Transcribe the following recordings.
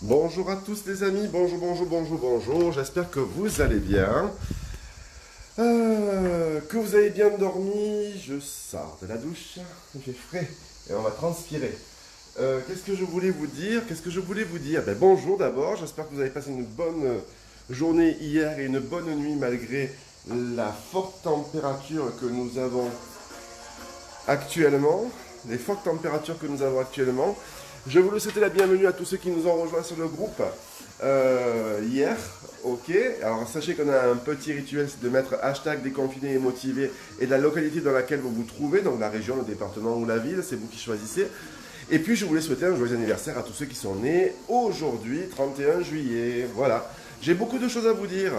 Bonjour à tous les amis, bonjour, j'espère que vous allez bien, que vous avez bien dormi, je sors de la douche, il fait frais et on va transpirer. Qu'est-ce que je voulais vous dire? Ben, bonjour d'abord, j'espère que vous avez passé une bonne journée hier et une bonne nuit malgré la forte température que nous avons actuellement, les fortes températures que nous avons actuellement. Je voulais souhaiter la bienvenue à tous ceux qui nous ont rejoints sur le groupe hier. Ok, alors sachez qu'on a un petit rituel, c'est de mettre hashtag déconfiné et motivé et de la localité dans laquelle vous vous trouvez, donc la région, le département ou la ville, c'est vous qui choisissez. Et puis je voulais souhaiter un joyeux anniversaire à tous ceux qui sont nés aujourd'hui, 31 juillet. Voilà, j'ai beaucoup de choses à vous dire.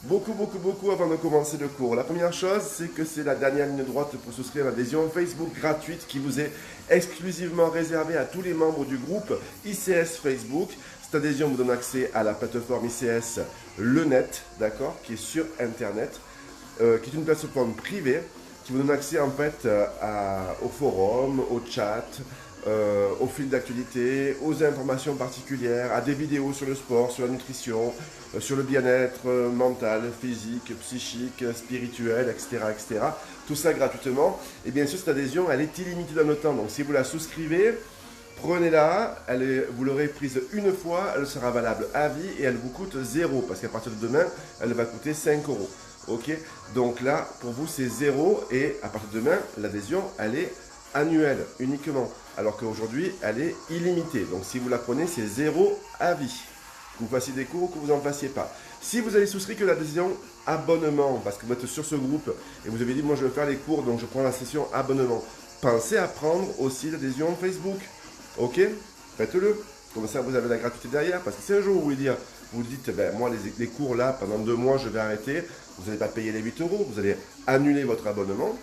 Beaucoup avant de commencer le cours. La première chose, c'est que c'est la dernière ligne droite pour souscrire à l'adhésion Facebook gratuite qui vous est exclusivement réservée à tous les membres du groupe ICS Facebook. Cette adhésion vous donne accès à la plateforme ICS Le Net, d'accord, qui est sur Internet, qui est une plateforme privée qui vous donne accès en fait au forum, au chat, au fil d'actualité, aux informations particulières, à des vidéos sur le sport, sur la nutrition, sur le bien-être mental, physique, psychique, spirituel, etc. Tout ça gratuitement. Et bien sûr, cette adhésion, elle est illimitée dans le temps. Donc si vous la souscrivez, prenez-la, vous l'aurez prise une fois, elle sera valable à vie et elle vous coûte 0 parce qu'à partir de demain, elle va coûter 5 euros. Ok, donc là, pour vous, c'est 0 et à partir de demain, l'adhésion, elle est annuelle uniquement, alors qu'aujourd'hui, elle est illimitée. Donc si vous la prenez, c'est 0 à vie. Que vous fassiez des cours ou que vous n'en fassiez pas. Si vous avez souscrit que l'adhésion abonnement, parce que vous êtes sur ce groupe et vous avez dit, moi je veux faire les cours, donc je prends la session abonnement, pensez à prendre aussi l'adhésion Facebook. Ok, faites-le. Comme ça, vous avez la gratuité derrière. Parce que si un jour vous voulez dire, vous dites, ben, moi, les cours là, pendant 2 mois, je vais arrêter, vous n'allez pas payer les 8 euros. Vous allez annuler votre abonnement,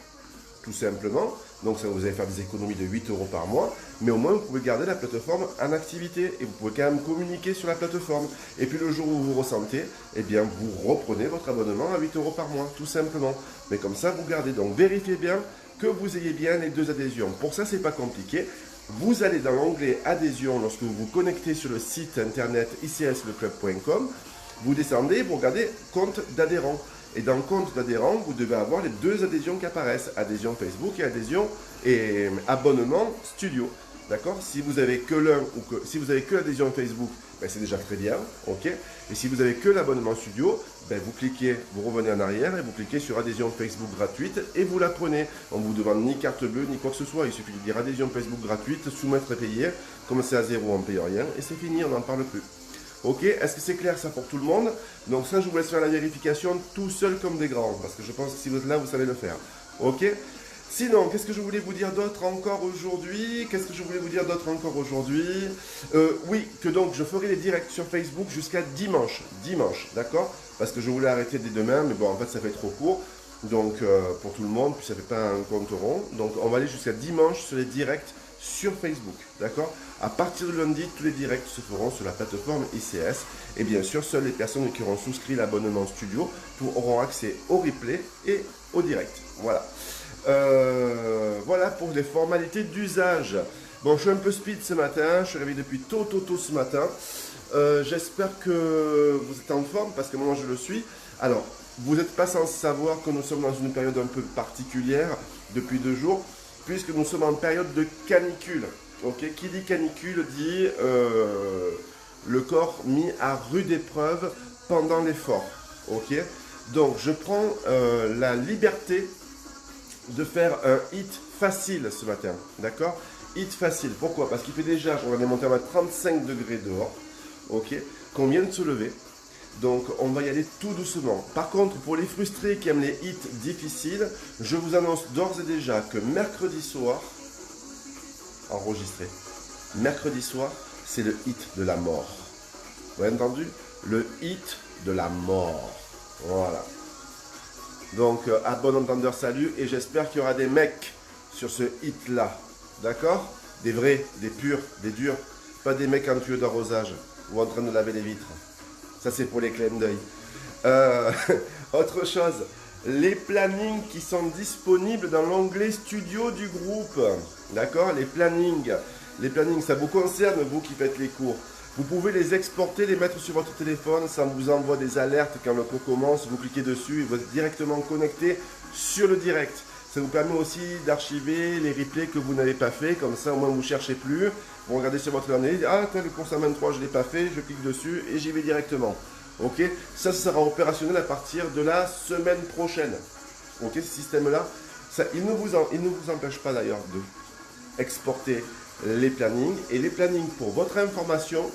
tout simplement. Donc, ça, vous allez faire des économies de 8 euros par mois. Mais au moins, vous pouvez garder la plateforme en activité. Et vous pouvez quand même communiquer sur la plateforme. Et puis, le jour où vous ressentez, eh bien, vous reprenez votre abonnement à 8 euros par mois, tout simplement. Mais comme ça, vous gardez. Donc, vérifiez bien que vous ayez bien les 2 adhésions. Pour ça, c'est pas compliqué. Vous allez dans l'onglet adhésion lorsque vous vous connectez sur le site internet icsleclub.com. Vous descendez, vous regardez compte d'adhérent. Et dans le compte d'adhérent, vous devez avoir les 2 adhésions qui apparaissent. Adhésion Facebook et adhésion et abonnement studio. D'accord? Si vous avez que l'un ou que si vous avez que l'adhésion Facebook, ben c'est déjà très bien. Ok? Et si vous avez que l'abonnement studio, ben vous cliquez, vous revenez en arrière et vous cliquez sur adhésion Facebook gratuite et vous la prenez. On ne vous demande ni carte bleue ni quoi que ce soit. Il suffit de dire adhésion Facebook gratuite, soumettre et payer. Comme c'est à 0, on ne paye rien et c'est fini, on n'en parle plus. Ok, est-ce que c'est clair ça pour tout le monde? Donc ça, je vous laisse faire la vérification tout seul comme des grands, parce que je pense que si vous êtes là, vous savez le faire. Ok? Sinon, qu'est-ce que je voulais vous dire d'autre encore aujourd'hui? Oui, que donc je ferai les directs sur Facebook jusqu'à dimanche. Dimanche, d'accord? Parce que je voulais arrêter dès demain, mais bon, en fait, ça fait trop court. Donc, pour tout le monde, puis ça fait pas un compte rond. Donc, on va aller jusqu'à dimanche sur les directs sur Facebook, d'accord? À partir de lundi, tous les directs se feront sur la plateforme ICS. Et bien sûr, seules les personnes qui auront souscrit l'abonnement studio auront accès au replay et au direct. Voilà. Voilà pour les formalités d'usage. Bon, je suis un peu speed ce matin. Je suis réveillé depuis tôt ce matin. J'espère que vous êtes en forme parce que moi je le suis. Alors, vous n'êtes pas sans savoir que nous sommes dans une période un peu particulière depuis 2 jours, puisque nous sommes en période de canicule. Ok, qui dit canicule dit le corps mis à rude épreuve pendant l'effort. Ok, donc je prends la liberté de faire un hit facile ce matin. D'accord? Hit facile. Pourquoi? Parce qu'il fait déjà, on est monté à 35 degrés dehors. Ok, qu'on vient de se lever. Donc on va y aller tout doucement. Par contre, pour les frustrés qui aiment les hits difficiles, je vous annonce d'ores et déjà que mercredi soir, enregistré, mercredi soir, c'est le hit de la mort. Vous avez entendu? Le hit de la mort. Voilà. Donc à bon entendeur, salut, et j'espère qu'il y aura des mecs sur ce hit là. D'accord? Des vrais, des purs, des durs. Pas des mecs en tuyau d'arrosage ou en train de laver les vitres. Ça, c'est pour les clins d'œil. Autre chose, les plannings qui sont disponibles dans l'onglet studio du groupe. D'accord? Les plannings. Les plannings, ça vous concerne, vous qui faites les cours. Vous pouvez les exporter, les mettre sur votre téléphone, ça vous envoie des alertes quand le cours commence, vous cliquez dessus et vous êtes directement connecté sur le direct. Ça vous permet aussi d'archiver les replays que vous n'avez pas fait, comme ça au moins vous ne cherchez plus. Vous regardez sur votre calendrier, ah le cours 123 je ne l'ai pas fait, je clique dessus et j'y vais directement. Ok, ça sera opérationnel à partir de la semaine prochaine. Ok, ce système-là, il ne vous empêche pas d'ailleurs de exporter les plannings. Et les plannings, pour votre information,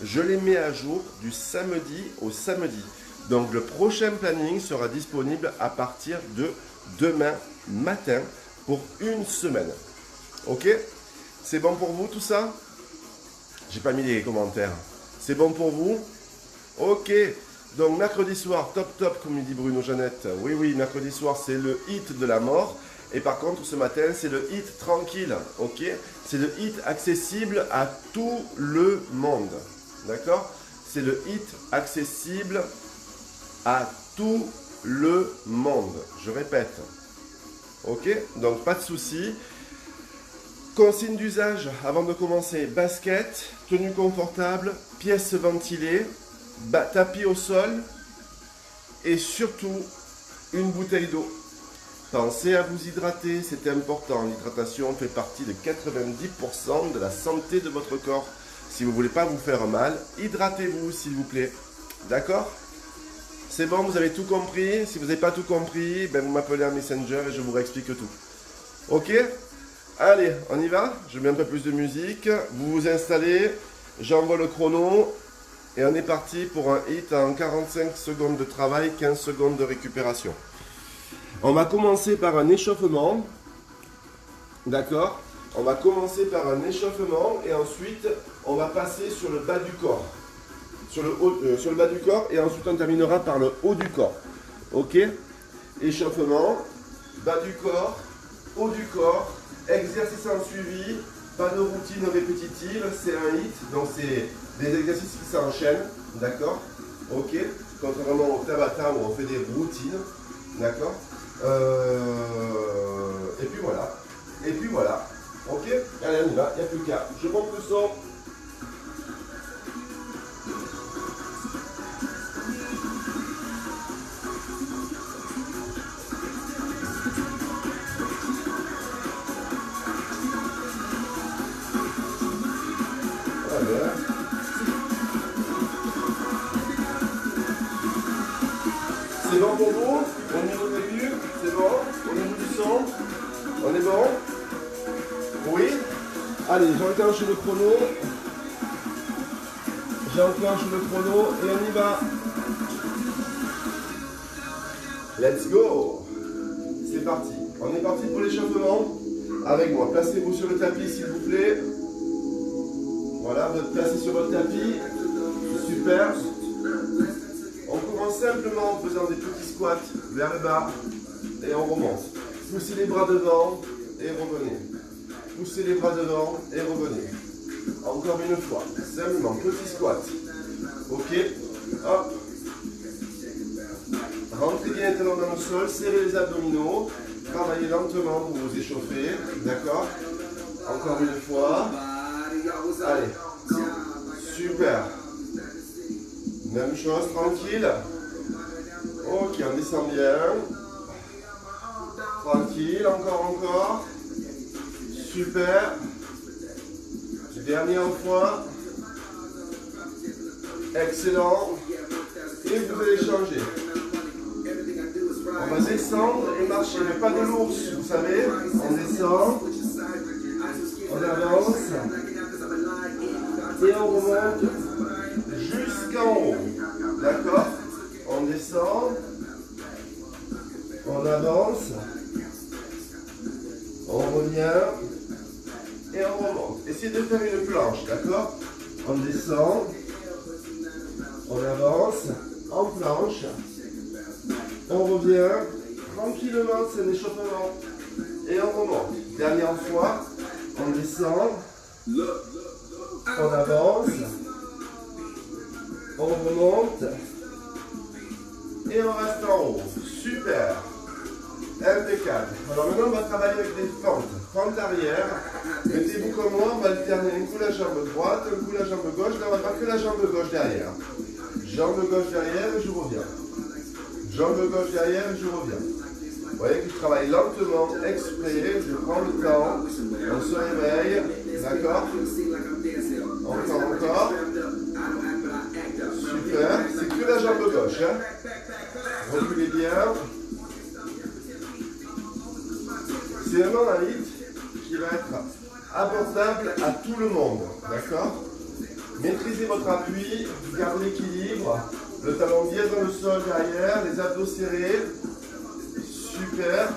je les mets à jour du samedi au samedi. Donc le prochain planning sera disponible à partir de demain matin pour une semaine. Ok? C'est bon pour vous tout ça? J'ai pas mis les commentaires. C'est bon pour vous? Ok. Donc mercredi soir, top, comme dit Bruno Jeannette. Oui, mercredi soir, c'est le hit de la mort. Et par contre, ce matin, c'est le hit tranquille. Ok? C'est le hit accessible à tout le monde. D'accord? C'est le hit accessible à tout le monde. Je répète. Ok? Donc pas de souci. Consigne d'usage avant de commencer. Basket, tenue confortable, pièces ventilées, tapis au sol et surtout une bouteille d'eau. Pensez à vous hydrater, c'est important. L'hydratation fait partie de 90% de la santé de votre corps. Si vous ne voulez pas vous faire mal, hydratez-vous s'il vous plaît. D'accord? C'est bon, vous avez tout compris. Si vous n'avez pas tout compris, ben vous m'appelez en Messenger et je vous réexplique tout. Ok? Allez, on y va? Je mets un peu plus de musique. Vous vous installez, j'envoie le chrono et on est parti pour un hit en 45 secondes de travail, 15 secondes de récupération. On va commencer par un échauffement. D'accord? On va commencer par un échauffement et ensuite on va passer sur le bas du corps. Sur le bas du corps et ensuite on terminera par le haut du corps. Ok? Échauffement, bas du corps, haut du corps, exercice en suivi, pas de routine répétitive, c'est un hit, donc c'est des exercices qui s'enchaînent, d'accord? Ok? Contrairement au Tabata où on fait des routines, d'accord? Et puis voilà, ok? Allez, on y va, il n'y a plus qu'à. Je monte le son. C'est bon pour vous? Au niveau des vues, c'est bon? Au niveau du son, on est bon? Oui? Allez, j'enclenche le chrono. J'enclenche le chrono et on y va. Let's go! C'est parti. On est parti pour l'échauffement. Avec moi, placez-vous sur le tapis s'il vous plaît. Voilà, vous êtes placé sur votre tapis. Super. On commence simplement en faisant des petits squats vers le bas et on remonte. Poussez les bras devant et revenez. Poussez les bras devant et revenez. Encore une fois, simplement petit squat. Ok, hop. Rentrez bien les talons dans le sol, serrez les abdominaux. Travaillez lentement pour vous échauffer. D'accord? Encore une fois. Allez. Super. Même chose, tranquille. Ok, on descend bien. Tranquille, encore. Super. Dernière fois. Excellent. Et vous allez changer. On va descendre et marcher, mais pas de l'ours, vous savez. On descend. On avance. Et on remonte jusqu'en haut. D'accord? On descend. On avance. On revient. Et on remonte. Essayez de faire une planche, d'accord? On descend. On avance. En planche. On revient. Tranquillement, c'est un échauffement. Et on remonte. Dernière fois. On descend. On avance. On remonte. Et on reste en haut. Super. Impeccable. Alors maintenant, on va travailler avec des fentes. Fente arrière. Mettez-vous comme moi, on va alterner jambe gauche. Là, on va faire que la jambe gauche derrière. Jambe gauche derrière et je reviens. Jambe gauche derrière et je reviens. Vous voyez que je travaille lentement, exprès, je prends le temps, on se réveille, d'accord? Encore. Super, c'est que la jambe gauche. Hein? Reculez bien. C'est vraiment un hit qui va être abordable à tout le monde, d'accord? Maîtrisez votre appui, gardez l'équilibre, le talon bien dans le sol derrière, les abdos serrés. Super.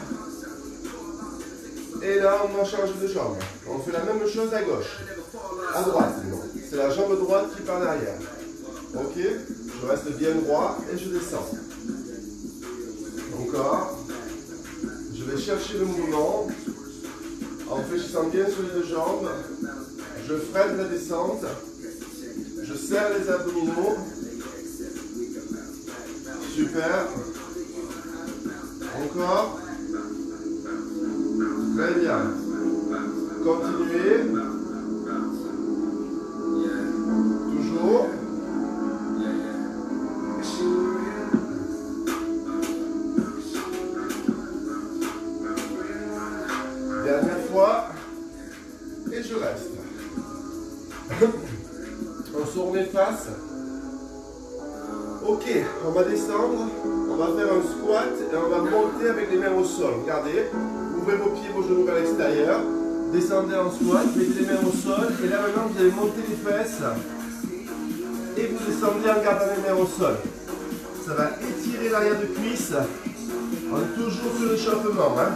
Et là, on va changer de jambe. On fait la même chose à gauche. À droite, non. C'est la jambe droite qui part derrière. Ok. Je reste bien droit et je descends. Encore. Je vais chercher le mouvement en fléchissant bien sur les deux jambes. Je freine la descente. Je serre les abdominaux. Super. Encore. Très bien. Continuez. Toujours. Dernière fois. Et je reste. On se remet face. Ok, on va descendre. On va faire un squat et on va monter avec les mains au sol. Regardez, ouvrez vos pieds, vos genoux vers l'extérieur. Descendez en squat, mettez les mains au sol. Et là maintenant, vous allez monter les fesses. Et vous descendez en gardant les mains au sol. Ça va étirer l'arrière de cuisse. On est toujours sur l'échauffement. Hein.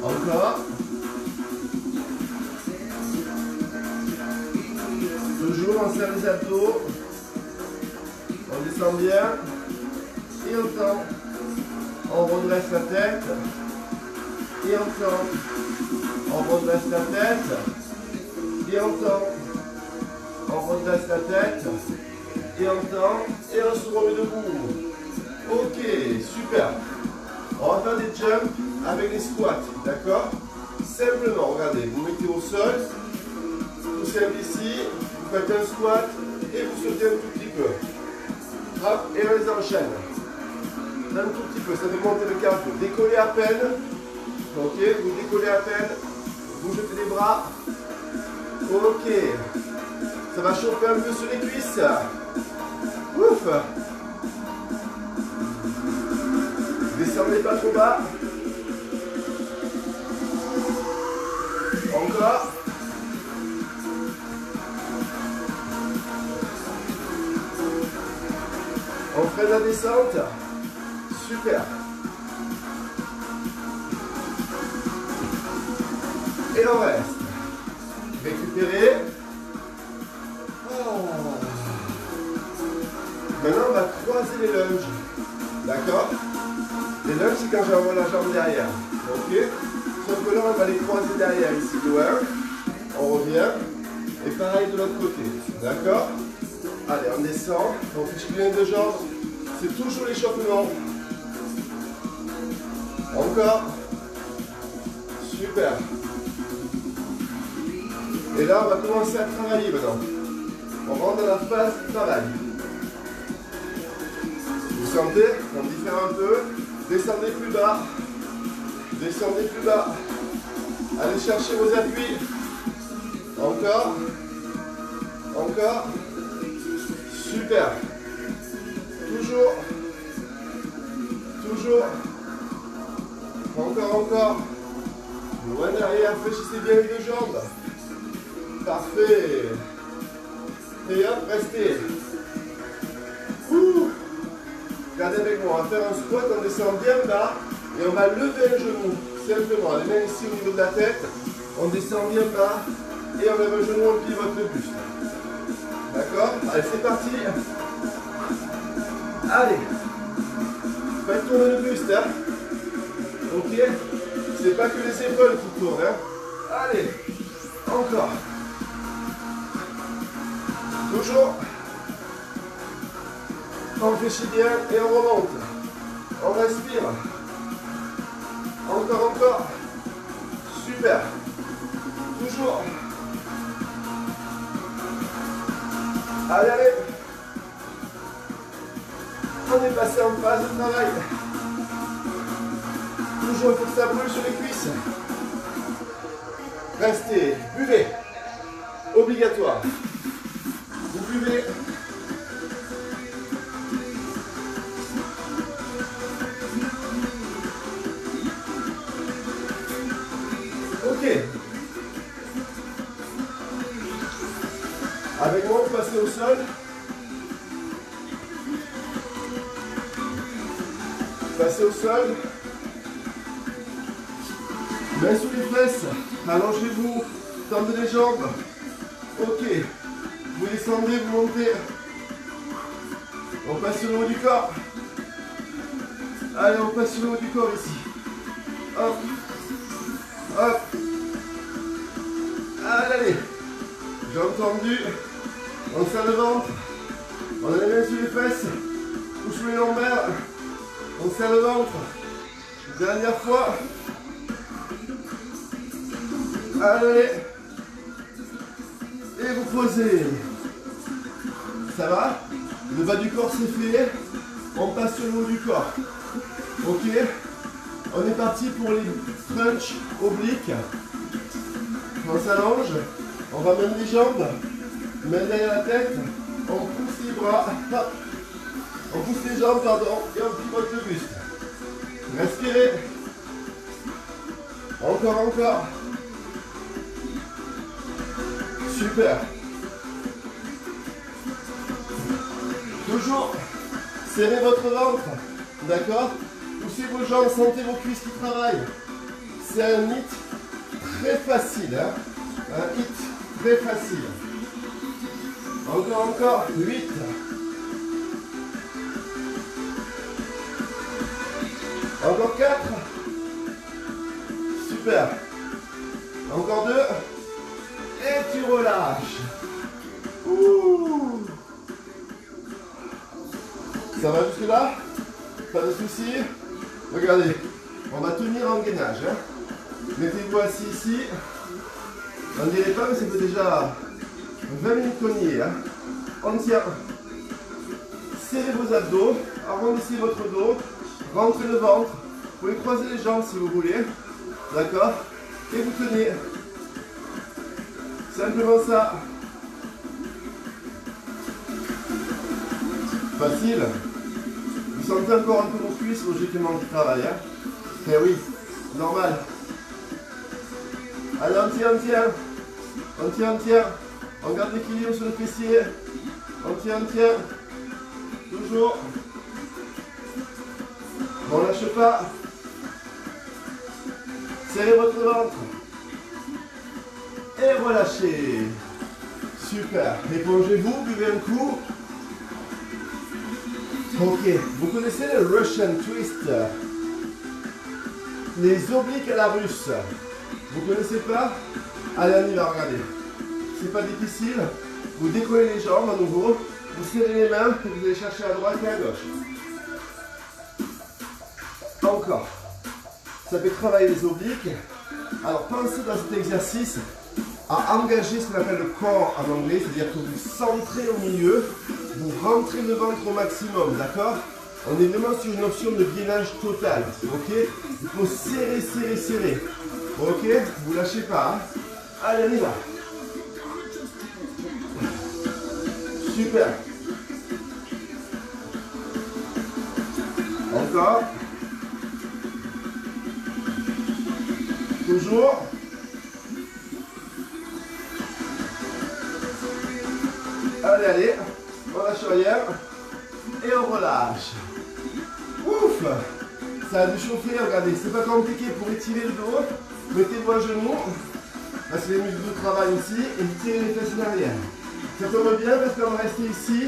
Encore. Toujours, on serre les abdos. On descend bien. Et on tend. On redresse la tête. Et on tend. On redresse la tête. Et on tend. On redresse la tête. Et on tend. Et on se remet debout. Ok, super. On va faire des jumps avec les squats. D'accord? Simplement, regardez, vous mettez au sol. Tout simple ici. Vous faites un squat. Et vous sautez un tout petit peu. Hop, et on les enchaîne. Un tout petit peu, ça fait monter le cardio. Décollez à peine. Ok, vous décollez à peine. Vous jetez les bras. Ok. Ça va chauffer un peu sur les cuisses. Ouf. Descendez pas trop bas. Encore. On freine la descente. Super. Et on reste. Récupérez. Oh. Maintenant, on va croiser les lunges. D'accord? Les lunges, c'est quand j'envoie la jambe derrière. Ok? Sauf que là, on va les croiser derrière. Ici, loin. On revient. Et pareil de l'autre côté. D'accord? Allez, on descend. On fait bien de jambes. C'est toujours l'échauffement. Encore. Super. Et là, on va commencer à travailler maintenant. On rentre dans la phase du travail. Vous sentez? On diffère un peu. Descendez plus bas. Descendez plus bas. Allez chercher vos appuis. Encore. Encore. Super. Toujours. Toujours. Encore. Loin derrière, fléchissez bien les deux jambes. Parfait. Et hop, restez. Ouh. Regardez avec moi, on va faire un squat, on descend bien bas et on va lever le genou. Simplement, les mains ici au niveau de la tête. On descend bien bas et on lève le genou, on pivote le buste. D'accord? Allez, c'est parti. Allez. Faites tourner le buste. Hein. Ok? C'est pas que les épaules qui tournent. Hein. Allez. Encore. Toujours. On fléchit bien et on remonte. On respire. Encore. Super. Toujours. Allez, allez. On est passé en phase de travail. Toujours, il faut que ça brûle sur les cuisses. Restez, buvez. Obligatoire. Vous buvez. Ok. Avec moi, vous passez au sol. Passez au sol. Main sous les fesses. Allongez-vous. Tendez les jambes. Ok. Vous descendez, vous montez. On passe sur le haut du corps. Allez, on passe sur le haut du corps ici. Hop. Hop. Allez, allez. Jambes tendues. On serre le ventre. On a les mains sur les fesses. Ou sous les lombaires. On serre le ventre. Dernière fois. Allez. Et vous posez. Ça va? Le bas du corps c'est fait. On passe sur le haut du corps. Ok? On est parti pour les crunchs obliques. On s'allonge. On va mettre les jambes. Main derrière la tête. On pousse les bras. Hop. On pousse les jambes, pardon. Et on pivote le buste. Respirez. Encore, encore. Super. Toujours serrez votre ventre. D'accord? Poussez vos jambes, sentez vos cuisses qui travaillent. C'est un hit très facile. Hein? Un hit très facile. Encore, encore. 8. Encore 4. Super. Encore 2. Et tu relâches. Ouh. Ça va jusque là? Pas de soucis. Regardez, on va tenir en gainage. Hein. Mettez-vous assis ici. On ne dirait pas, mais ça fait déjà 20 minutes qu'on y est. Hein. On tient. Serrez vos abdos. Arrondissez votre dos. Rentrez le ventre. Vous pouvez croiser les jambes si vous voulez. D'accord? Et vous tenez. Simplement ça. Facile. Vous sentez encore un peu vos cuisses, logiquement, qui travaillent. Hein? Eh oui, normal. Allez, on tient, on tient. On tient, on tient. On garde l'équilibre sur le fessier. On tient, on tient. Toujours. On lâche pas. Serrez votre ventre. Et relâchez. Super. Épongez-vous, buvez un coup. Ok. Vous connaissez le Russian Twist? Les obliques à la russe. Vous connaissez pas? Allez, on y va, regardez. C'est pas difficile. Vous décollez les jambes à nouveau. Vous serrez les mains et vous allez chercher à droite et à gauche. Encore. Ça fait travailler les obliques. Alors pensez dans cet exercice à engager ce qu'on appelle le core en anglais, c'est-à-dire que vous centrez au milieu, vous rentrez le ventre au maximum, d'accord? On est vraiment sur une option de gainage total, ok? Il faut serrer, serrer, serrer, ok? Vous lâchez pas, hein? Allez, on y va. Super. Encore. Toujours. Allez, allez. On lâche rien. Et on relâche. Ouf. Ça a dû chauffer, regardez. C'est pas compliqué pour étirer le dos. Mettez-vous à genoux. Parce que les muscles de travail ici. Et vous tirez les fesses en arrière. Ça tombe bien parce qu'on va rester ici.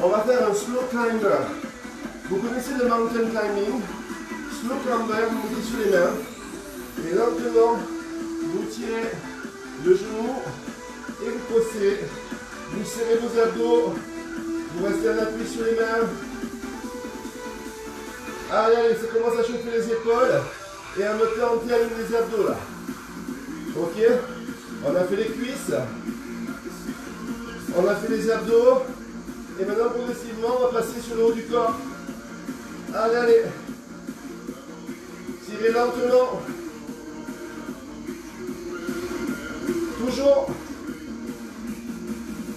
On va faire un slow climber. Vous connaissez le mountain climbing? Slow climber, vous mettez sur les mains. Et lentement, vous tirez le genou et vous posez. Vous serrez vos abdos. Vous restez en appui sur les mains. Allez, allez, ça commence à chauffer les épaules. Et en même temps, on termine les abdos là. Ok? On a fait les cuisses. On a fait les abdos. Et maintenant, progressivement, on va passer sur le haut du corps. Allez, allez. Tirez lentement. Toujours.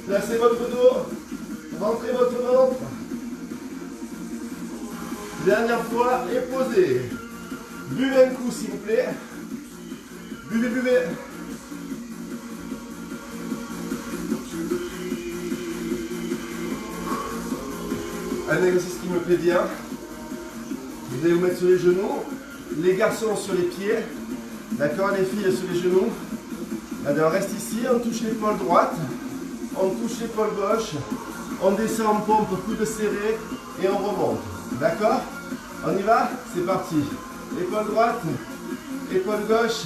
Placez votre dos. Rentrez votre ventre. Dernière fois et posez. Buvez un coup s'il vous plaît. Buvez, buvez. Un exercice qui me plaît bien. Vous allez vous mettre sur les genoux. Les garçons sur les pieds. D'accord, les filles sur les genoux. Allez, on reste ici, on touche l'épaule droite. On touche l'épaule gauche. On descend en pompe, coude serré et on remonte. D'accord? On y va? C'est parti. Épaule droite, épaule gauche,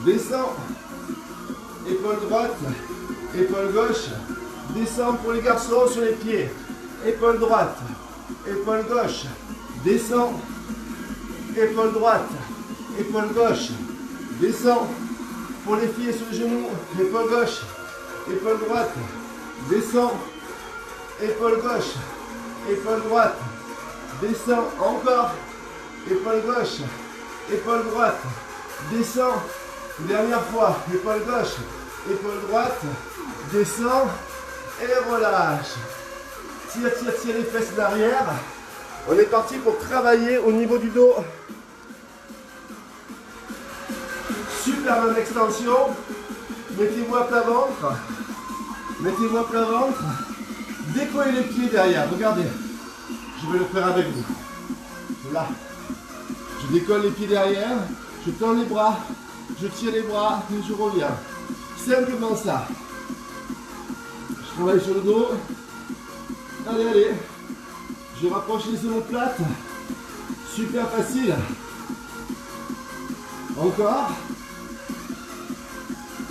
descend. Épaule droite, épaule gauche, descend pour les garçons sur les pieds. Épaule droite, épaule gauche, descend. Épaule droite, épaule gauche, descend. Pour les filles sur les genoux, épaule gauche, épaule droite, descend. Épaule gauche, épaule droite, descend, encore, épaule gauche, épaule droite, descend, dernière fois, épaule gauche, épaule droite, descend, et relâche. Tire, tire, tire les fesses derrière. On est parti pour travailler au niveau du dos. Super bonne extension. Mettez-vous à plat ventre. Mettez-vous à plat ventre. Décollez les pieds derrière, regardez. Je vais le faire avec vous. Là. Je décolle les pieds derrière, je tends les bras, je tire les bras et je reviens. Simplement ça. Je travaille sur le dos. Allez, allez. Je rapproche les omoplates. Super facile. Encore.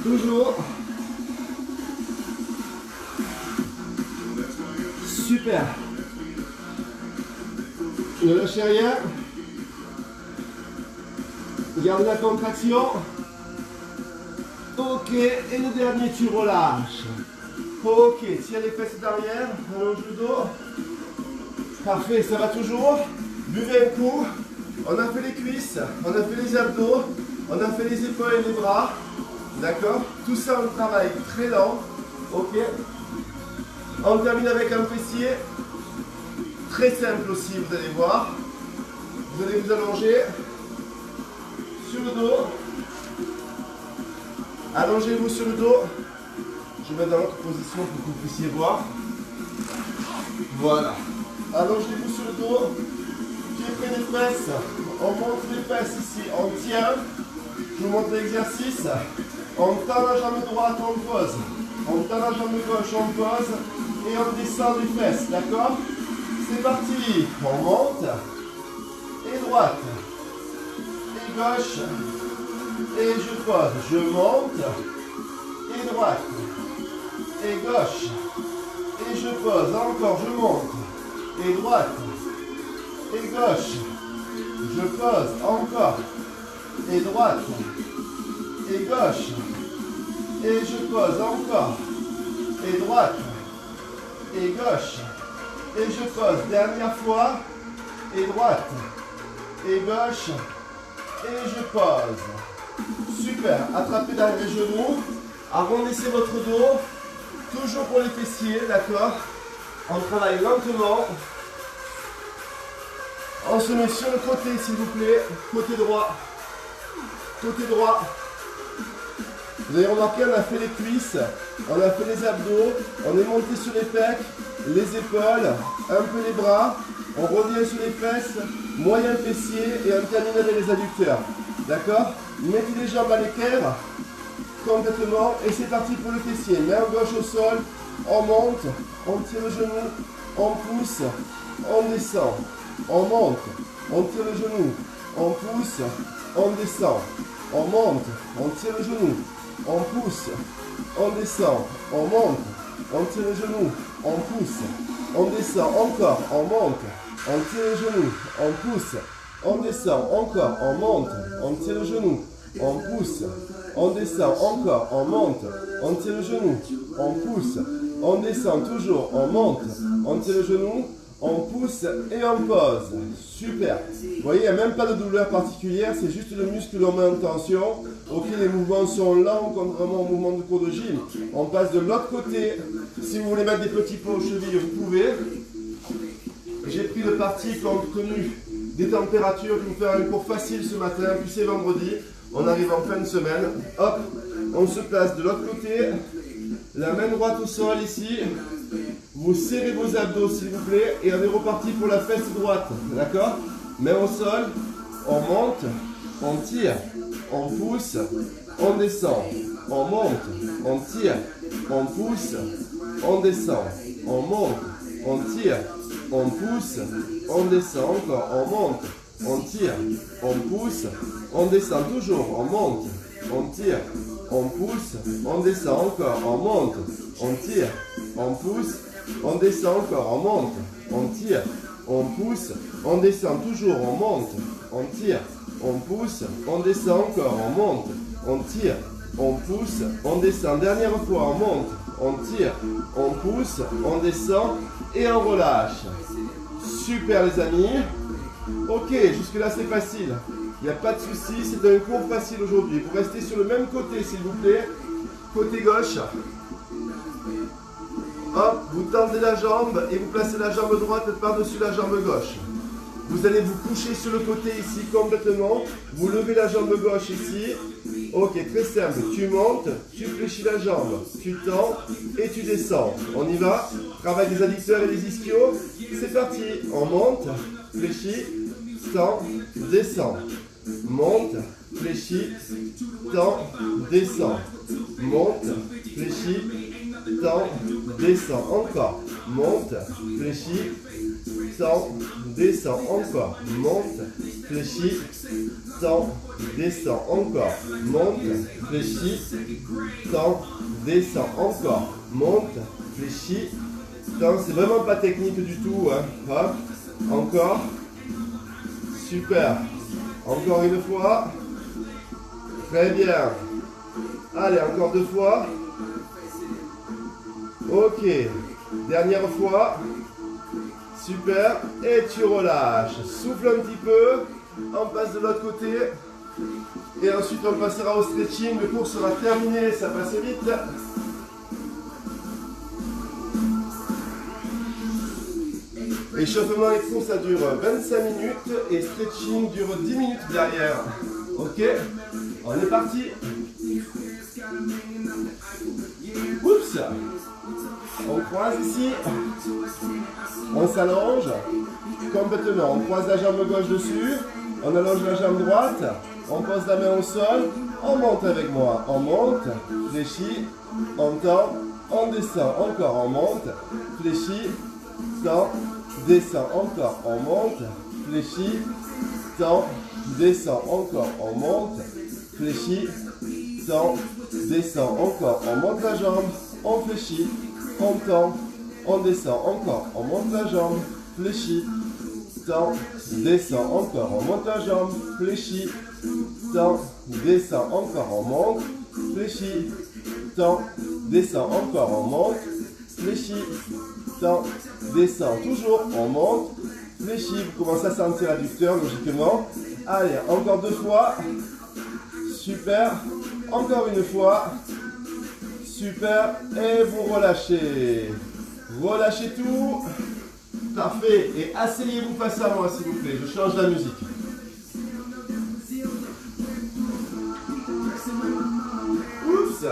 Toujours. Super. Ne lâchez rien. Gardez la contraction. Ok. Et le dernier, tu relâches. Ok. Tire les fesses derrière. Allonge le dos. Parfait. Ça va toujours. Buvez un coup. On a fait les cuisses. On a fait les abdos. On a fait les épaules et les bras. D'accord? Tout ça, on travaille très lent. Ok. On termine avec un fessier. Très simple aussi, vous allez voir. Vous allez vous allonger sur le dos. Allongez-vous sur le dos. Je vais mettre dans l'autre position pour que vous puissiez voir. Voilà. Allongez-vous sur le dos. Pieds près des fesses. On monte les fesses ici. On tient. Je vous montre l'exercice. On tend la jambe droite, on pose. On tend la jambe gauche, on pose. Et on descend les fesses. D'accord? C'est parti. On monte. Et droite. Et gauche. Et je pose. Je monte. Et droite. Et gauche. Et je pose. Encore, je monte. Et droite. Et gauche. Je pose. Encore. Et droite. Et gauche. Et je pose. Encore. Et droite. Et gauche. Et je pose. Dernière fois. Et droite. Et gauche. Et je pose. Super. Attrapez dans les genoux. Arrondissez votre dos. Toujours pour les fessiers. D'accord? On travaille lentement. On se met sur le côté, s'il vous plaît. Côté droit. Côté droit. Vous avez remarqué, on a fait les cuisses, on a fait les abdos, on est monté sur les pecs, les épaules, un peu les bras, on revient sur les fesses, moyen fessier et on termine avec les adducteurs. D'accord? Mettez les jambes à l'équerre, complètement, et c'est parti pour le fessier. Main gauche au sol, on monte, on tire le genou, on pousse, on descend, on monte, on tire le genou, on pousse, on descend, on monte, on tire le genou. On pousse, on descend, on monte, on tire le genou, on pousse, on descend, encore, on monte, on tire le genou, on pousse, on descend, encore, on monte, on tire le genou, on pousse, on descend, encore, on monte, on tire le genou, on pousse, on descend toujours, on monte, on tire le genou, on pousse et on pose. Super. Vous voyez, il n'y a même pas de douleur particulière, c'est juste le muscle que l'on met en tension. Ok, les mouvements sont lents, contrairement au mouvement de cours de gym. On passe de l'autre côté. Si vous voulez mettre des petits pots aux chevilles, vous pouvez. J'ai pris le parti compte tenu des températures. Je vais vous faire un cours facile ce matin, puis c'est vendredi. On arrive en fin de semaine. Hop, on se place de l'autre côté. La main droite au sol ici. Vous serrez vos abdos s'il vous plaît. Et on est reparti pour la fesse droite. D'accord? Main au sol. On monte. On tire. On pousse. On descend. On monte. On tire. On pousse. On descend. On monte. On tire. On pousse. On descend encore. On monte. On tire. On pousse. On descend toujours. On monte. On tire. On pousse. On descend encore. On monte. On tire. On pousse. On descend encore. On monte. On tire. On pousse. On descend toujours. On monte. On tire. On pousse. On descend encore. On monte. On tire. On pousse. On descend. Dernière fois. On monte. On tire. On pousse. On descend. Et on relâche. Super les amis. Ok, jusque là c'est facile. Il n'y a pas de souci, c'est un cours facile aujourd'hui. Vous restez sur le même côté s'il vous plaît. Côté gauche. Hop, vous tendez la jambe et vous placez la jambe droite par-dessus la jambe gauche. Vous allez vous coucher sur le côté ici complètement. Vous levez la jambe gauche ici. Ok, très simple. Tu montes, tu fléchis la jambe, tu tends et tu descends. On y va. Travail des adducteurs et des ischios. C'est parti. On monte, fléchit, tend, descend. Monte, fléchit, tend, descend. Monte, fléchit, tend, descend. Encore. Monte, fléchit, tend, descend. Encore. Monte, fléchit, tend, descend. Encore. Monte, fléchit, tend, descend. Encore. Monte, fléchit, tend. C'est vraiment pas technique du tout. Hein. Hop. Encore. Super. Encore une fois. Très bien. Allez, encore deux fois. Ok. Dernière fois. Super. Et tu relâches. Souffle un petit peu. On passe de l'autre côté. Et ensuite, on passera au stretching. Le cours sera terminé. Ça passe vite. Échauffement et cours, ça dure 25 minutes. Et stretching dure 10 minutes derrière. Ok. On est parti. Oups. On croise ici. On s'allonge complètement. On croise la jambe gauche dessus. On allonge la jambe droite. On pose la main au sol. On monte avec moi. On monte. Fléchit. On tend. On descend. Encore. On monte. Fléchit. Tend. Descend. Encore. On monte. Fléchit. Tend. Descend. Encore. On monte. Fléchit. Tend. Descend. Encore. On monte la jambe. On fléchit. On tend, on descend encore, on monte la jambe, fléchit, tend, descend encore, on monte la jambe, fléchit, tend, descend encore, on monte, fléchit, tend, descend encore, on monte, fléchit, tend, descend, toujours, on monte, fléchit, vous commencez à sentir l'adducteur logiquement. Allez, encore deux fois, super, encore une fois. Super, et vous relâchez. Relâchez tout. Parfait. Et asseyez-vous face à moi, s'il vous plaît. Je change la musique. Oups.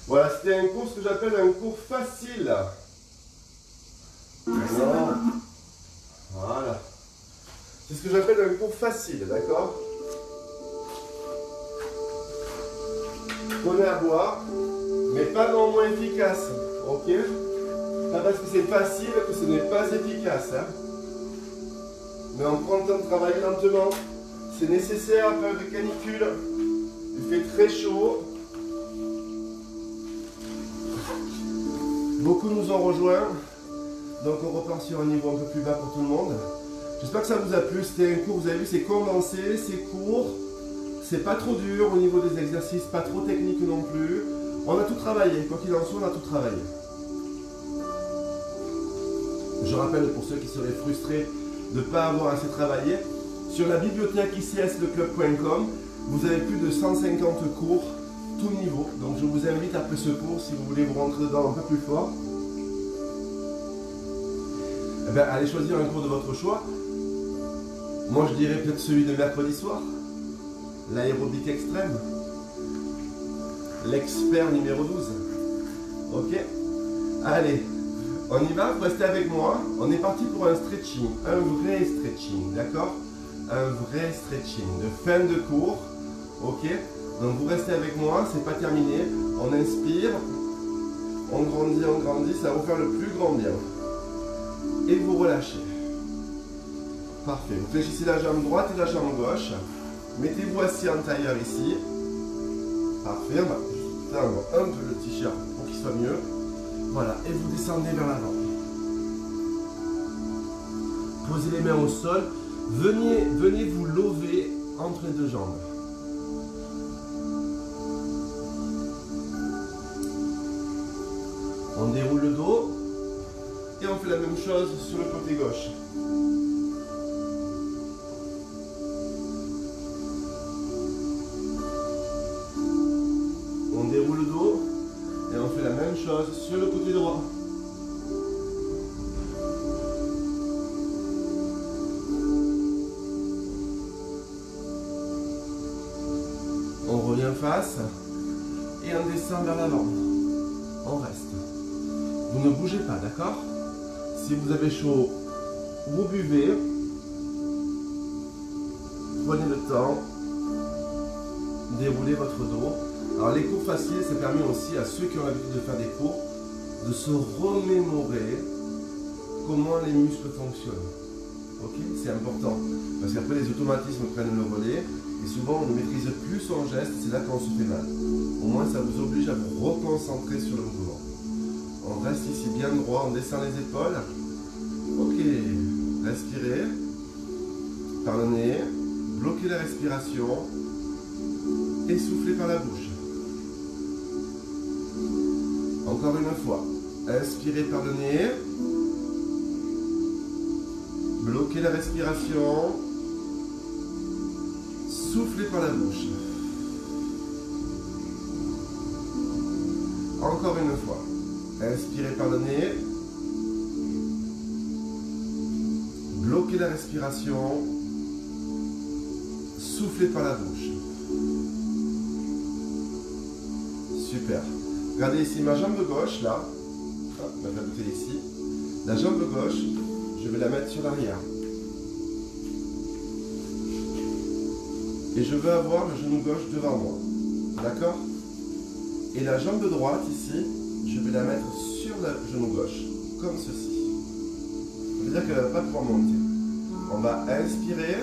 Voilà, c'était un cours, ce que j'appelle un cours facile. Voilà. Voilà. C'est ce que j'appelle un cours facile, d'accord ? Prenez à boire, mais pas non moins efficace, ok? Pas parce que c'est facile que ce n'est pas efficace, hein? Mais on prend le temps de travailler lentement, c'est nécessaire à période de canicule, il fait très chaud. Beaucoup nous ont rejoints, donc on repart sur un niveau un peu plus bas pour tout le monde. J'espère que ça vous a plu, c'était un cours, vous avez vu, c'est condensé, c'est court, C'est pas trop dur au niveau des exercices, pas trop technique non plus. On a tout travaillé, quoi qu'il en soit, on a tout travaillé. Je rappelle pour ceux qui seraient frustrés de ne pas avoir assez travaillé, sur la bibliothèque icsleclub.com, vous avez plus de 150 cours, tout niveau. Donc je vous invite après ce cours, si vous voulez vous rentrer dedans un peu plus fort, eh bien, allez choisir un cours de votre choix. Moi je dirais peut-être celui de mercredi soir, l'aérobic extrême, l'expert numéro 12. Ok? Allez, on y va, vous restez avec moi. On est parti pour un stretching, un vrai stretching, d'accord? Un vrai stretching de fin de cours. Ok? Donc vous restez avec moi, c'est pas terminé. On inspire, on grandit, ça va vous faire le plus grand bien. Et vous relâchez. Parfait. Vous fléchissez la jambe droite et la jambe gauche. Mettez-vous assis en tailleur ici. Parfait. On va tendre un peu le t-shirt pour qu'il soit mieux. Voilà. Et vous descendez vers l'avant. Posez les mains au sol. Venez vous lever entre les deux jambes. On déroule le dos. Et on fait la même chose sur le côté gauche. On déroule le dos et on fait la même chose sur le côté droit. On revient face et on descend vers l'avant. On reste. Vous ne bougez pas, d'accord? Si vous avez chaud, vous buvez. Prenez le temps. Déroulez votre dos. Alors les cours faciles, ça permet aussi à ceux qui ont l'habitude de faire des cours de se remémorer comment les muscles fonctionnent. Ok? C'est important. Parce qu'après les automatismes prennent le relais et souvent on ne maîtrise plus son geste, c'est là qu'on se fait mal. Au moins ça vous oblige à vous reconcentrer sur le mouvement. On reste ici bien droit, on descend les épaules. Ok, respirez par le nez, bloquez la respiration et soufflez par la bouche. Encore une fois, inspirez par le nez, bloquez la respiration, soufflez par la bouche. Encore une fois, inspirez par le nez, bloquez la respiration, soufflez par la bouche. Super. Regardez ici ma jambe gauche, là. Hop, ma bouteille ici. La jambe gauche, je vais la mettre sur l'arrière. Et je veux avoir le genou gauche devant moi. D'accord? Et la jambe droite ici, je vais la mettre sur le genou gauche. Comme ceci. Ça veut dire qu'elle ne va pas pouvoir monter. On va inspirer.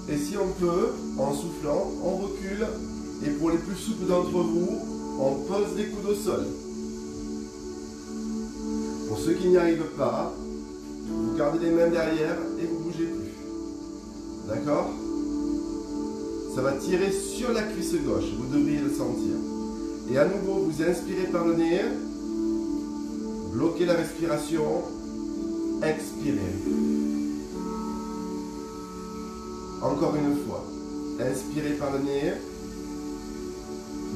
Et si on peut, en soufflant, on recule. Et pour les plus souples d'entre vous, on pose les coudes au sol. Pour ceux qui n'y arrivent pas, vous gardez les mains derrière et vous ne bougez plus. D'accord? Ça va tirer sur la cuisse gauche, vous devriez le sentir. Et à nouveau, vous inspirez par le nez, bloquez la respiration, expirez. Encore une fois, inspirez par le nez,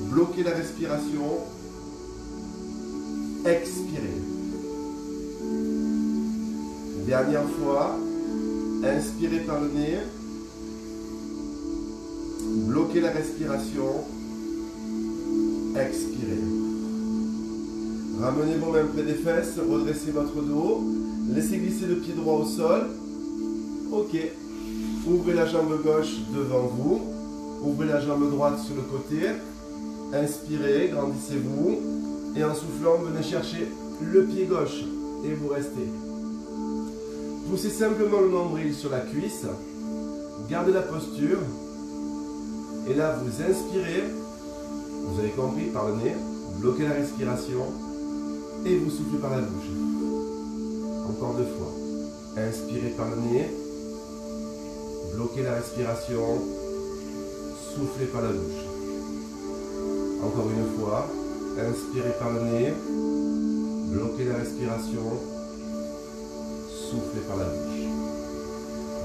bloquez la respiration, expirez. Dernière fois, inspirez par le nez, bloquez la respiration, expirez. Ramenez vos mains près des fesses, redressez votre dos, laissez glisser le pied droit au sol. Ok. Ouvrez la jambe gauche devant vous, ouvrez la jambe droite sur le côté, inspirez, grandissez-vous, et en soufflant, venez chercher le pied gauche, et vous restez. Poussez simplement le nombril sur la cuisse, gardez la posture, et là vous inspirez, vous avez compris, par le nez, bloquez la respiration, et vous soufflez par la bouche. Encore 2 fois. Inspirez par le nez, bloquez la respiration, soufflez par la bouche. Encore une fois, inspirez par le nez, bloquez la respiration, soufflez par la bouche.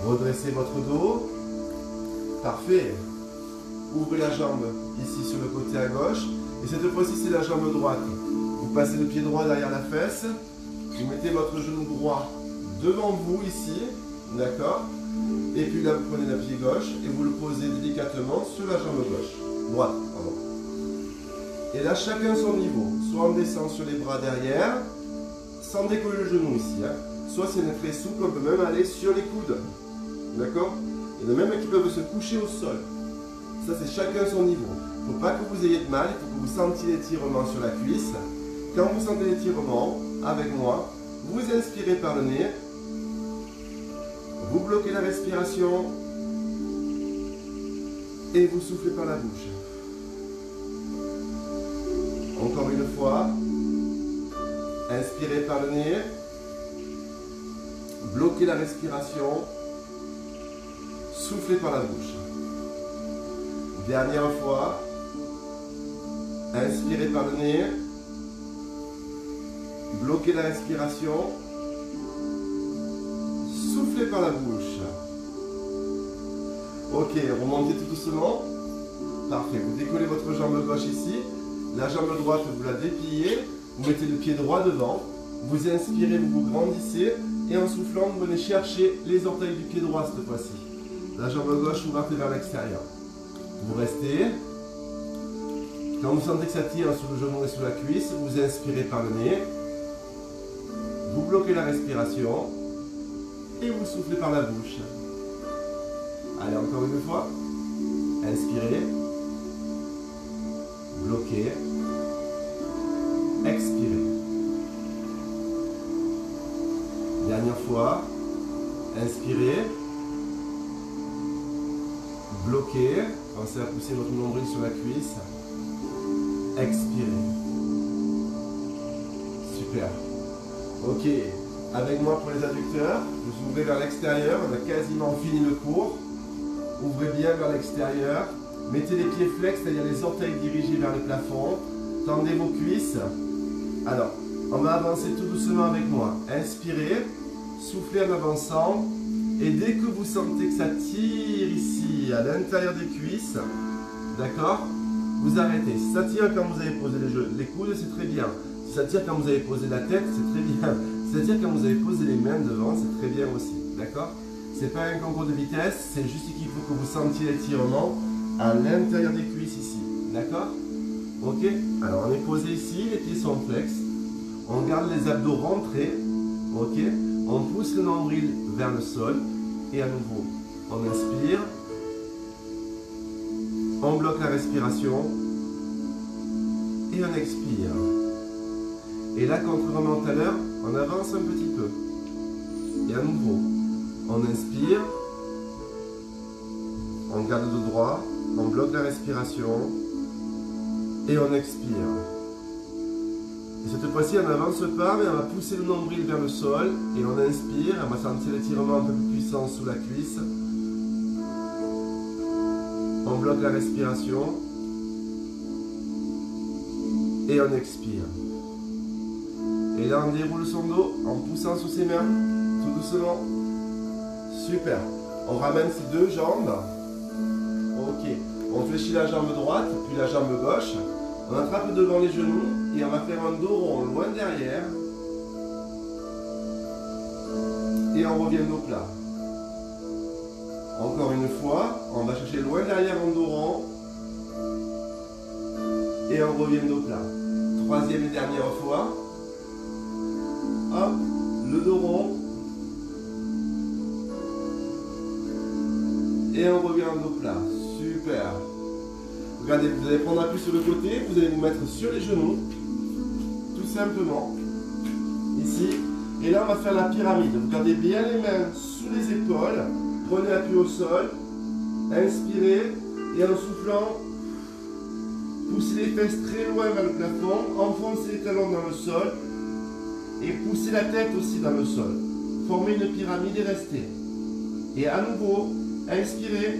Redressez votre dos, parfait. Ouvrez la jambe ici sur le côté à gauche, et cette fois-ci c'est la jambe droite. Vous passez le pied droit derrière la fesse, vous mettez votre genou droit devant vous ici, d'accord? Et puis là vous prenez le pied gauche et vous le posez délicatement sur la jambe gauche, droite, pardon. Et là chacun son niveau, soit on descend sur les bras derrière, sans décoller le genou ici, hein. Soit c'est très souple, on peut même aller sur les coudes, d'accord? Il y en a même qui peuvent se coucher au sol. Ça c'est chacun son niveau. Il ne faut pas que vous ayez de mal, il faut que vous sentiez l'étirement sur la cuisse. Quand vous sentez l'étirement, avec moi, vous inspirez par le nez, vous bloquez la respiration et vous soufflez par la bouche. Encore une fois, inspirez par le nez, bloquez la respiration, soufflez par la bouche. Dernière fois, inspirez par le nez, bloquez la respiration, soufflez par la bouche. Ok, remontez tout doucement. Parfait, vous décollez votre jambe gauche ici, la jambe droite vous la dépliez, vous mettez le pied droit devant, vous inspirez, vous vous grandissez, et en soufflant, vous venez chercher les orteils du pied droit cette fois-ci. La jambe gauche ouverte vers l'extérieur. Vous restez. Quand vous sentez que ça tire sur le genou et sur la cuisse, vous inspirez par le nez. Vous bloquez la respiration. Et vous soufflez par la bouche. Allez, encore une fois. Inspirez. Bloquez. Expirez. Dernière fois. Inspirez. Bloquez. Pensez à pousser votre nombril sur la cuisse. Expirez. Super. Ok. Avec moi pour les adducteurs. Vous ouvrez vers l'extérieur. On a quasiment fini le cours. Ouvrez bien vers l'extérieur. Mettez les pieds flex, c'est-à-dire les orteils dirigés vers le plafond. Tendez vos cuisses. Alors, on va avancer tout doucement avec moi. Inspirez. Soufflez en avançant. Et dès que vous sentez que ça tire ici, à l'intérieur des cuisses, d'accord, vous arrêtez. Si ça tire quand vous avez posé les coudes, c'est très bien. Si ça tire quand vous avez posé la tête, c'est très bien. Si ça tire quand vous avez posé les mains devant, c'est très bien aussi. D'accord? C'est pas un concours de vitesse, c'est juste qu'il faut que vous sentiez l'étirement à l'intérieur des cuisses ici. D'accord? Ok? Alors on est posé ici, les pieds sont flex. On garde les abdos rentrés. Ok? On pousse le nombril vers le sol et à nouveau, on inspire, on bloque la respiration et on expire. Et là, contrairement à l'heure, on avance un petit peu. Et à nouveau, on inspire, on garde le dos droit, on bloque la respiration et on expire. Et cette fois-ci, on n'avance pas, mais on va pousser le nombril vers le sol et on inspire. On va sentir l'étirement un peu plus puissant sous la cuisse. On bloque la respiration et on expire. Et là, on déroule son dos en poussant sous ses mains, tout doucement. Super. On ramène ses deux jambes. Ok. On fléchit la jambe droite, puis la jambe gauche. On attrape devant les genoux et on va faire un dos rond loin derrière. Et on revient dos plat. Encore une fois, on va chercher loin derrière en dos rond. Et on revient dos plat. Troisième et dernière fois. Hop, le dos rond. Et on revient en dos plat. Super. Regardez, vous allez prendre appui sur le côté, vous allez vous mettre sur les genoux, tout simplement, ici. Et là, on va faire la pyramide. Vous gardez bien les mains sous les épaules, prenez appui au sol, inspirez, et en soufflant, poussez les fesses très loin vers le plafond, enfoncez les talons dans le sol, et poussez la tête aussi dans le sol. Formez une pyramide et restez. Et à nouveau, inspirez.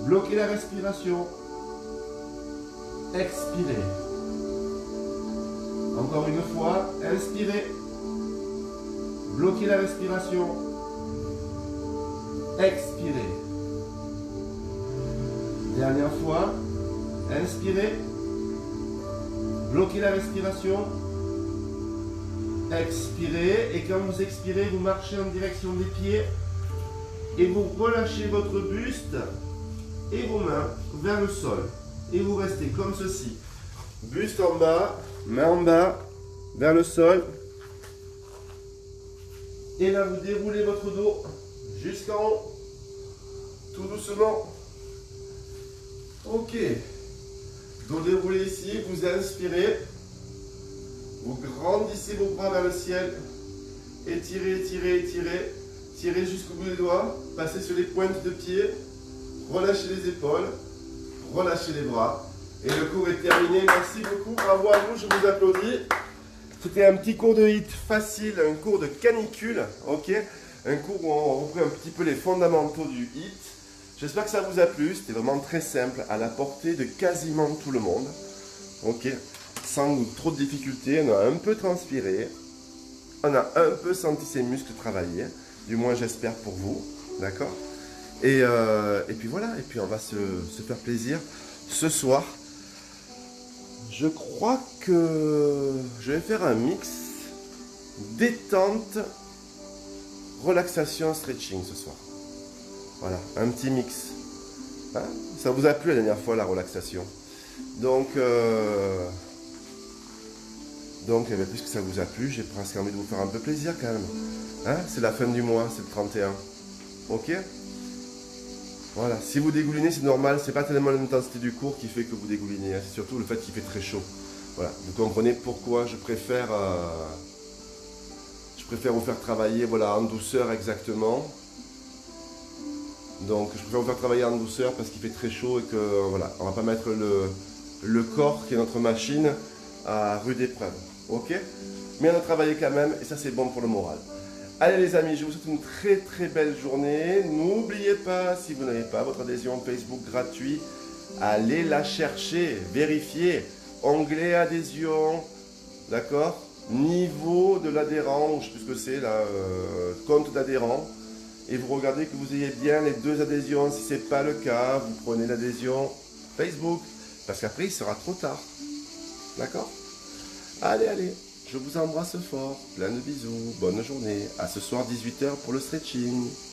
Bloquez la respiration. Expirez. Encore une fois, inspirez. Bloquez la respiration. Expirez. Dernière fois, inspirez. Bloquez la respiration. Expirez. Et quand vous expirez, vous marchez en direction des pieds. Et vous relâchez votre buste et vos mains vers le sol. Et vous restez comme ceci. Buste en bas, main en bas, vers le sol. Et là, vous déroulez votre dos jusqu'en haut. Tout doucement. Ok. Dos déroulé ici, vous inspirez. Vous grandissez vos bras vers le ciel. Étirez, étirez, étirez. Tirez jusqu'au bout des doigts. Passez sur les pointes de pied. Relâchez les épaules. Relâchez les bras. Et le cours est terminé. Merci beaucoup. Bravo à vous. Je vous applaudis. C'était un petit cours de HIIT facile. Un cours de canicule. Ok. Un cours où on reprend un petit peu les fondamentaux du HIIT. J'espère que ça vous a plu. C'était vraiment très simple. À la portée de quasiment tout le monde. Ok. Sans trop de difficultés. On a un peu transpiré. On a un peu senti ses muscles travailler. Du moins, j'espère pour vous. D'accord ? Et puis voilà. Et puis, on va se faire plaisir ce soir. Je crois que je vais faire un mix détente, relaxation, stretching ce soir. Voilà, un petit mix. Hein ? Ça vous a plu la dernière fois, la relaxation. Donc, puisque ça vous a plu, j'ai presque envie de vous faire un peu plaisir quand même. Hein ? C'est la fin du mois, c'est le 31. Ok ? Voilà, si vous dégoulinez, c'est normal, c'est pas tellement l'intensité du cours qui fait que vous dégoulinez, hein. C'est surtout le fait qu'il fait très chaud. Voilà, vous comprenez pourquoi je préfère vous faire travailler voilà, en douceur exactement. Donc je préfère vous faire travailler en douceur parce qu'il fait très chaud et que voilà, on va pas mettre le corps qui est notre machine à rude épreuve. Ok ? Mais on a travaillé quand même et ça c'est bon pour le moral. Allez les amis, je vous souhaite une très très belle journée. N'oubliez pas, si vous n'avez pas votre adhésion Facebook gratuit, allez la chercher, vérifiez. Onglet adhésion, d'accord ? Niveau de l'adhérent, je sais plus ce que c'est, là, compte d'adhérent. Et vous regardez que vous ayez bien les deux adhésions. Si ce n'est pas le cas, vous prenez l'adhésion Facebook. Parce qu'après, il sera trop tard. D'accord ? Allez, allez. Je vous embrasse fort, plein de bisous, bonne journée. À ce soir 18 h pour le stretching.